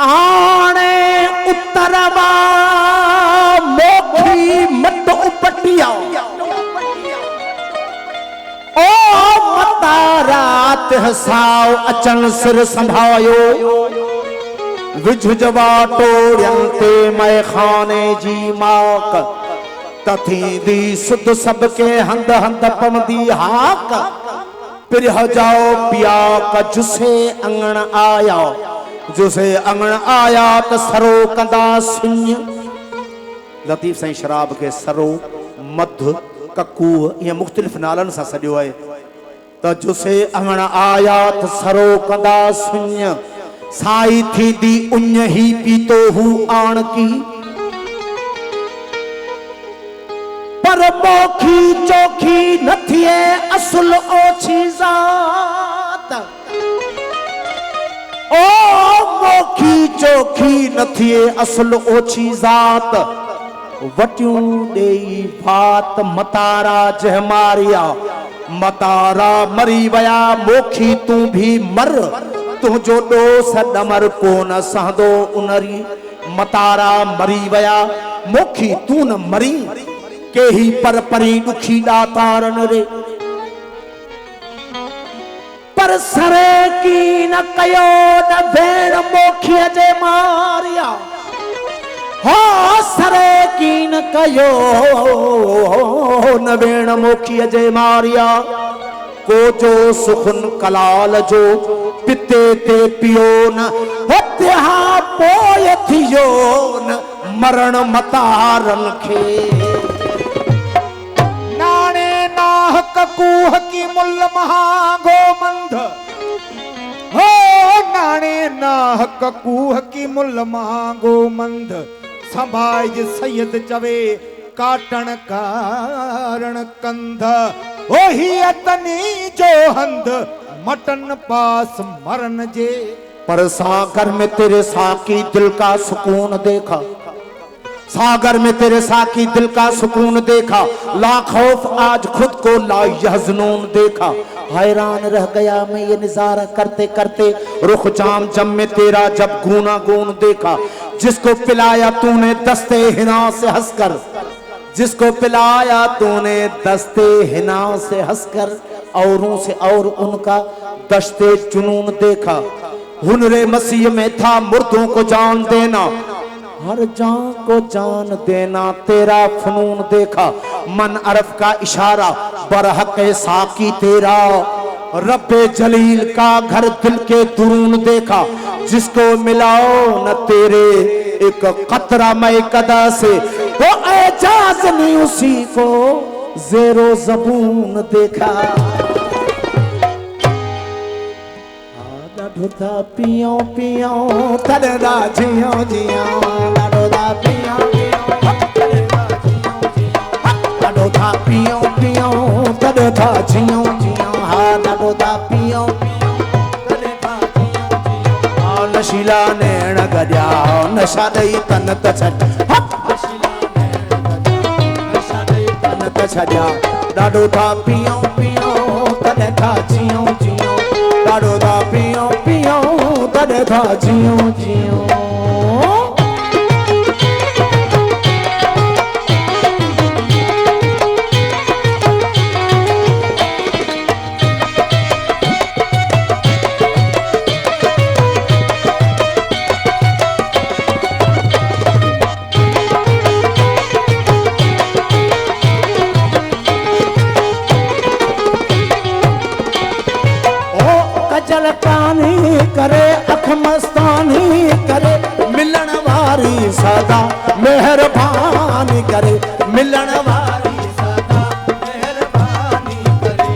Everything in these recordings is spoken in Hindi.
आने उत्तरवा मोखी मत उपटिया ओ मता रात हसाओ अचन सिर संभायो विझुजवा टोड़यंते मैं खाने जी माक तथी दी सुध सबके हंद हंद पमदी हाक फिर जाओ पिया का जुसे अंगण आया जुसे अंगण आया तो सरो कंदा सुन्य लतीफ साईं शराब के सरो मध ककू ये मुख्तलिफ नालन सा सजो है तो जुसे अंगण आया तो सरो कंदा सुन्य साई थी दी उन्य ही पीतो हूँ आण की पर मोखी चोखी न थिए असुल ओछी जात ओ मोखी चोखी न थिए असुल ओछी जात वटियूं देई भात मतारा जह मारिया मतारा मरी वया मोखी तू भी मर तुझो दोस डमर को न सहदो उनरी मतारा मरी वया मोखी तू न मरी के ही पर परी दुखी दातारन रे पर सरे की न कयो न भेड़ मोखी जे मारिया हो सरे की न कयो न भेड़ मोखी जे मारिया को जो सुखन कलाल जो पिते ते पियो न हत्या पोय थियो न मरण मतारन खे नाने नाहक कूह की मुल महागो मंद हो नाने नाहक कूह की मुल महागो मंद संभाज सैयद चवे काटण कारण कंध ओही अतनी जो हंद मटन पास मरन जे पर सागर में तेरे साकी दिल का सुकून देखा सागर में तेरे साकी दिल का सुकून देखा ला खौफ आज खुद को ला यहज़नून देखा हैरान रह गया मैं ये नजारा करते करते रुख जाम जम में तेरा जब गूना गून देखा जिसको पिलाया तूने दस्ते हिना से हंसकर जिसको पिलाया तूने दस्ते हिना से हंसकर औरों से और उनका दस्ते जुनून देखा हुनरे मसीह में था मुर्दों को जान देना हर जान को जान देना तेरा फनून देखा मन अरफ का इशारा बरहक साकी तेरा रब्बे जलील का घर दिल के दुरून देखा जिसको मिलाओ न तेरे एक कतरा मैं कदा से वो एजाज नहीं उसी को जेरो जबून देखा लाडोदा पियो पियो तड़दा जियो जियो लाडोदा पियो लाडोदा पियो पियो तड़दा जियो जियो हा लाडोदा पियो नशीला नैण गड्या नशा दई तन तछट तन तछड्या लाडोदा पियो पियो तड़दा जियो जियो लाडोदा पियो पियो तड़दा जियो जियो करे अख मस्तानी करे मिलन वारी सदा मेहरबानी करे मिलन वारी सदा मेहरबानी करे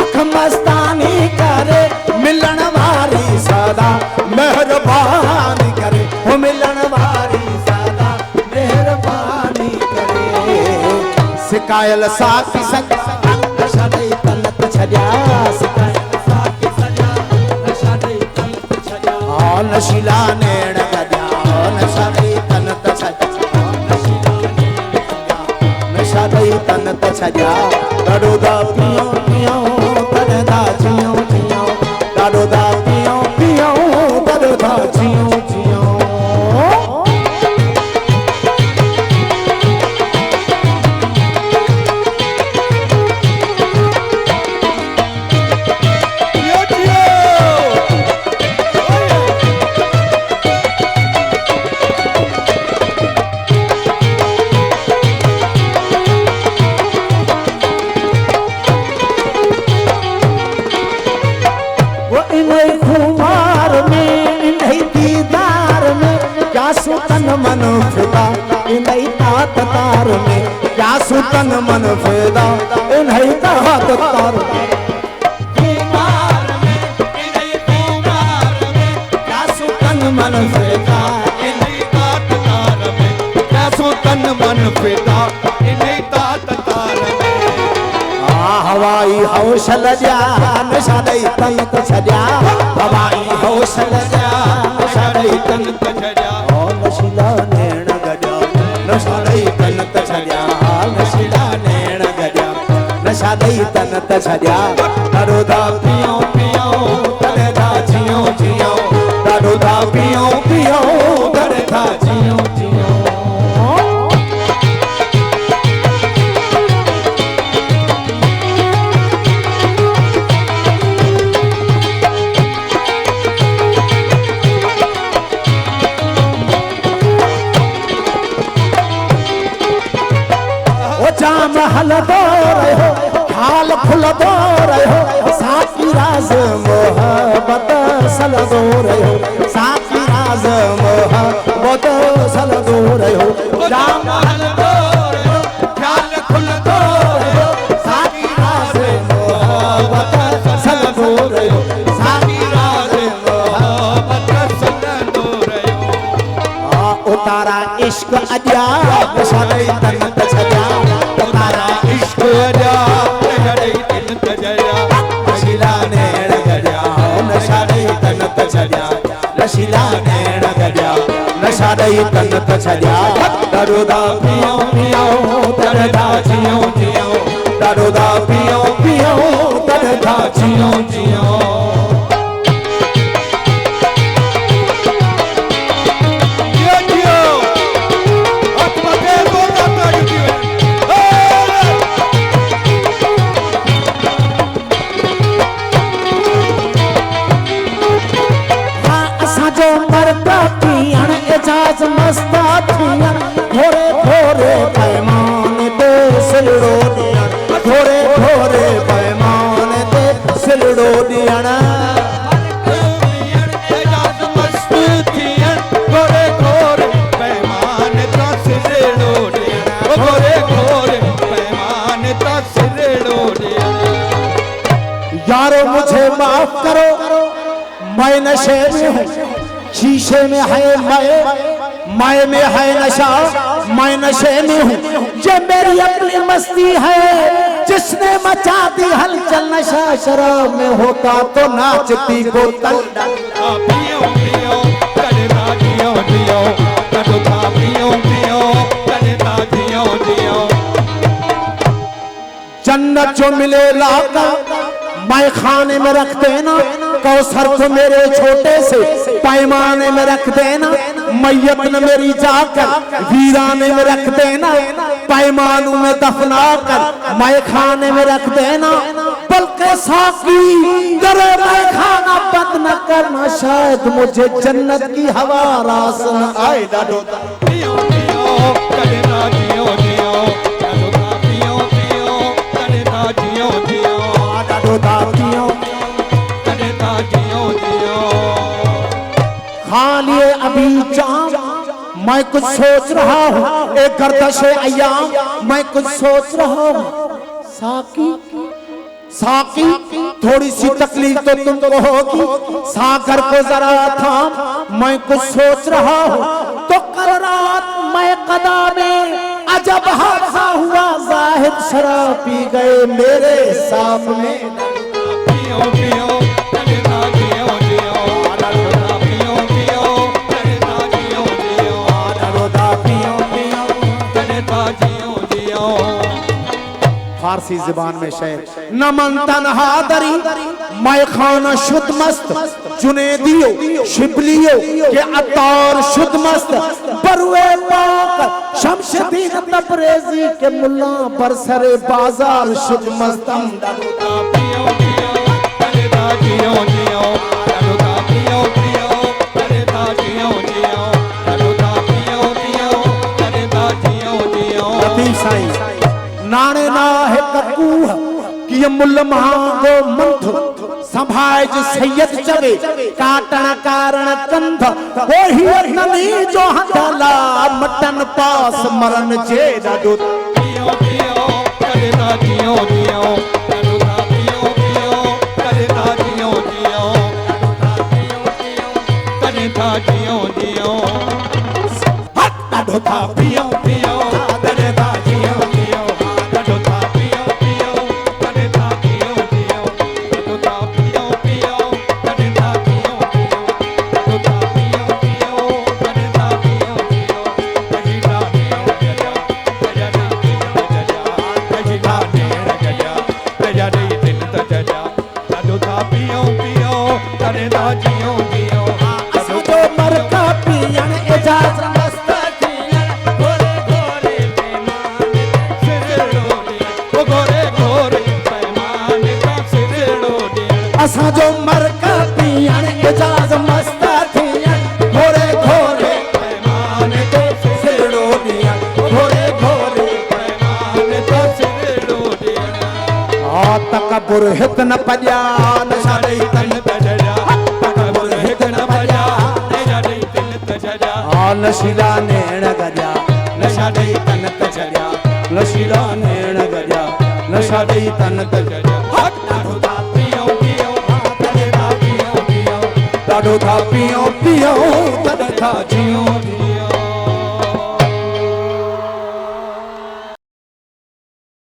अख मस्तानी करे मिलन वारी सदा मेहरबानी करे वो मिलन वारी सदा मेहरबानी करे सिकायल साकी सदा नशा दई तनत छड्या नशीला नैण गड्या नशा दई तन तछड्या नशा दई तन तछड्या लाडोदा पियो पियो तड़दा जियो जियो लाडोदा पियो पियो खुमार में इन्हीं दीदार में क्या सुतन मन फिदा इन्हीं तात तार में क्या सुतन मन फिदा इन्हीं तात तार में क्या सुतन मन फिदा इन्हीं तात तार में क्या सुतन मन फिदा इन्हीं तात तार में हवाई हौसल जा नशा दई तन छजा हवाई हौसल जा नशा दई तन छजा ओ नशीला नैण गजा नशा दई तन छजा नशीला नैण गजा नशा दई तन छजा दरोदा पियो पियो दरदा जियो जियो दरोदा पियो पियो दरदा जियो जियो जाम हल दो रहो हाल खुल दो रहो साकी राज मोहब्बत सल दो रहो साकी राज मोहब्बत सल दो रहो जाम हल दो रहो हाल खुल दो रहो साकी राज मोहब्बत सल दो रहो साकी राज मोहब्बत सल दो रहो उतारा इश्क अजा नशा तन छजा नशीला नैण गजा नशा दई तन छजा दरोदा पियो पियो दरदा जियो जियो दरोदा पियो पियो दरदा जियो जियो एजाज मस्ता थियन थोड़े थोड़े पैमाने पे सिलड़ो दियन थोड़े थोड़े पैमाने पे सिलड़ो दियन एजाज मस्त थियन थोड़े थोड़े पैमाने पे सिलड़ो दियन थोड़े थोड़े पैमाने पे सिलड़ो दियन यारो मुझे माफ करो मैं नशे में हूँ शीशे में है मैं में है नशा मैं नशे में हूँ ये मेरी अपनी मस्ती है जिसने मचा दी हलचल नशा शराब में होता तो नाचती बोतल पियो पियो करता जियो जियो करता पियो पियो करता जियो जियो जन्नत जो मिले लाका मैं खाने में रख देना कौसर को मेरे छोटे से पैमाने में रख देना मैयत न मेरी जाकर वीराने में रख देना पैमानों में दफना कर मैं खाने में रख देना बल्कि साकी दरे मैं खाना बंद न करना शायद मुझे जन्नत की हवा रास न आए पियो पियो करता जियो जियो पियो पियो करता जियो जियो पियो करता जियो जियो खा लिए अभी जाम मैं कुछ सोच रहा हूँ एक गर्दश अय्याम मैं कुछ सोच रहा हूँ साकी साकी थोड़ी सी तकलीफ तो तुमको होगी सागर को जरा थाम मैं कुछ सोच रहा हूँ तो कल रात मैं कदा में अजब हादसा हुआ जाहिद शराब पी गए मेरे साथ में पियो पियो करता जियो जियो पियो पियो करता जियो जियो पियो पियो करता जियो जियो फारसी जुबान में शेर नमन तन्हा दरी मैं खाना शुद्ध मस्त जुनेदियो शिबलियो के अतार शुद्ध मस्त बरुए पाक शमशदीन तबरेजी के मुल्ला बरसरे बाजार शुद्ध मस्त पियो पियो करता जियो जियो पियो पियो करता जियो जियो पियो पियो करता जियो जियो लतीफ साईं नाने ना है ककूह कि ये मुल्ल महागो मंथ संभाल हाज सैयद चवे काटण कारण कंध वही नली जो हथला मटन पास मरन जे ॾाढो पियो पियो करे था जियो जियो ॾाढो था पियो पियो करे था जियो जियो करे था जियो जियो ॾाढो था पियो पियो करे था जियो जियो ॾाढो था पियो पियो करे था जियो जियो ॾाढो था पियो पियो करे था जियो जियो ॾाढो था पियो पियो करे था जियो जियो कजीला पियो जजा जजा कजीला जजा जजा दिन त जजा ॾाढो था पियो पियो करे था जियो जियो असो मरका पियण इजाज़त असांजो मरका पियण इजाज़ मस्त थियण घोरे घोरे पैमान तो सिरड़ो ॾियण घोरे घोरे पैमान तो सिरड़ो ॾियण आ तकबुर हित न पॼा नशा ॾेई तन त जजा तकबुर हिक न भॼा नशा ॾेई तन त जजा आ नशीला नेण गजा नशा ॾेई तन त जजा नशीला नेण गजा नशा ॾेई तन त जजा ॾाढो था पियो पियो करे था जियो जियो ॾाढो था पियो पियो तॾहिं था जियो